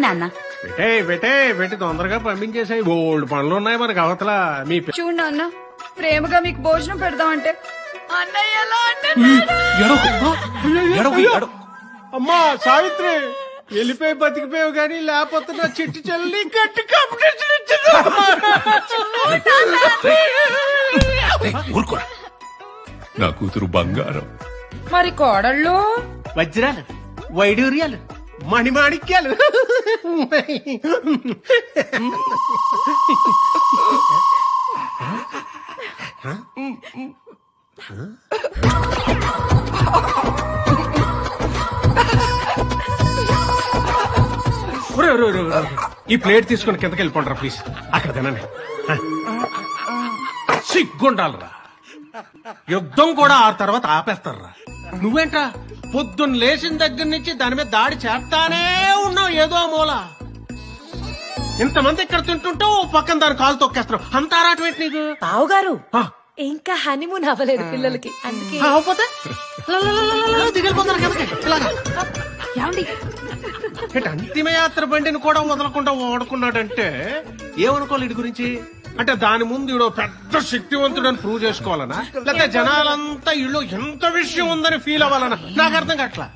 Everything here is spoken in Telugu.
నాన్న. పెట్టి తొందరగా పంపించేసాయి. ఓల్డ్ పనులు ఉన్నాయి మనకి అవతల. మీ చూడు నాన్న, ప్రేమగా మీకు భోజనం పెడదామంటే అన్నయ్య ఎలా అంటే అమ్మా సావిత్రి, వెళ్ళిపోయి బతికిపోయావు గాని లేకపోతే నా చిట్టి చెల్లి గట్టి కాంపిటీషన్ ఊరుకో, నా కూతురు బంగారం. మరి కోడళ్ళు వజ్రాలు, వైడూర్యాలు, మణిమాణిక్యాలు. ఈ ప్లేట్ తీసుకుని కిందకి వెళ్ళిపోండి ప్లీజ్. అక్కడ తినండి. సిగ్గుండాలరా, యుద్ధం కూడా ఆ తర్వాత ఆపేస్తారా. నువ్వేంట్రా పొద్దున్న లేచిన దగ్గర నుంచి దాని మీద దాడి చేస్తానే ఉన్నావు ఏదో మూల. ఇంతమంది ఇక్కడ తింటుంటే ఓ పక్కన దాని కాలు తొక్కేస్తున్నావు. అంత ఆరాటం ఏంటి నీకు? బావుగారు ఇంకా హనీమూన్ అవ్వలేదు పిల్లలకి, అందుకే అవ్వకపోతే దిగిపోతారు కిందకి. ఇలాగా అంతిమయాత్ర బండిని కూడా వదలకుండా వాడుకున్నాడంటే ఏమనుకోవాలి వీడి గురించి? అంటే దాని ముందు ఈడో పెద్ద శక్తివంతుడని ప్రూవ్ చేసుకోవాలనా, లేకపోతే జనాలంతా ఇళ్ళు ఎంత విషయం ఉందని ఫీల్ అవ్వాలనా? నాకు అర్థం కావట్లా.